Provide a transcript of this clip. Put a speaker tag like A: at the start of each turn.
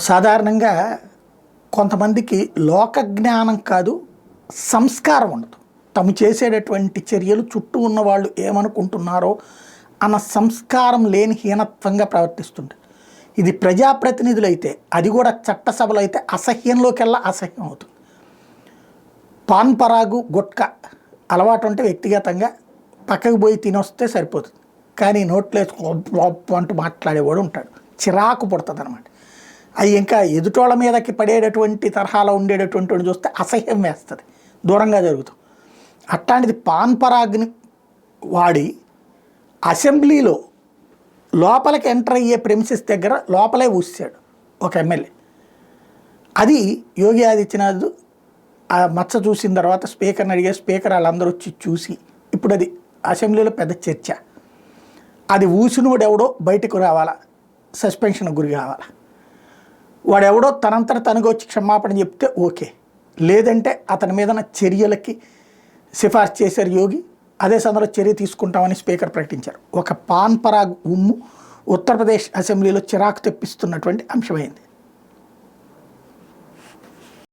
A: సాధారణంగా కొంతమందికి లోక జ్ఞానం కాదు, సంస్కారం ఉండదు. తాము చేసేటటువంటి చర్యలు చుట్టూ ఉన్న వాళ్ళు ఏమనుకుంటున్నారో అన్న సంస్కారం లేని హీనత్వంగా ప్రవర్తిస్తుంది. ఇది ప్రజాప్రతినిధులైతే, అది కూడా చట్టసభలో అయితే అసహ్యంలోకెల్లా అసహ్యం అవుతుంది. పాన్ పరాగు గుట్కా అలవాటు ఉంటే వ్యక్తిగతంగా పక్కకు పోయి తినొస్తే సరిపోతుంది. కానీ నోట్లేసు అంటూ మాట్లాడేవాడు ఉంటాడు, చిరాకు పుడుతుంది అనమాట. అవి ఇంకా ఎదుటోళ్ళ మీదకి పడేటటువంటి తరహాలో ఉండేటటువంటి వాడు చూస్తే అసహ్యం వేస్తుంది, దూరంగా జరుగుతాం. అట్లాంటిది పాన్ పరాగ్ని వాడి అసెంబ్లీలో లోపలికి ఎంటర్ అయ్యే ప్రెమిసెస్ దగ్గర లోపలే ఊసాడు ఒక ఎమ్మెల్యే. అది యోగి ఆదిత్యనాథ్ ఆ మచ్చ చూసిన తర్వాత స్పీకర్ని అడిగే, స్పీకర్ వాళ్ళందరూ వచ్చి చూసి ఇప్పుడు అది అసెంబ్లీలో పెద్ద చర్చ. అది ఊసినోడు ఎవడో బయటకు రావాలా, సస్పెన్షన్ గురి కావాలా. వాడెవడో తనంతట తనకు వచ్చి క్షమాపణ చెప్తే ఓకే, లేదంటే అతని మీద చర్యలకి సిఫార్సు చేశారు యోగి. అదే సందర్భంలో చర్య తీసుకుంటామని స్పీకర్ ప్రకటించారు. ఒక పాన్ పరాగ్ ఉమ్ము ఉత్తరప్రదేశ్ అసెంబ్లీలో చిరాకు తెప్పిస్తున్నటువంటి అంశమైంది.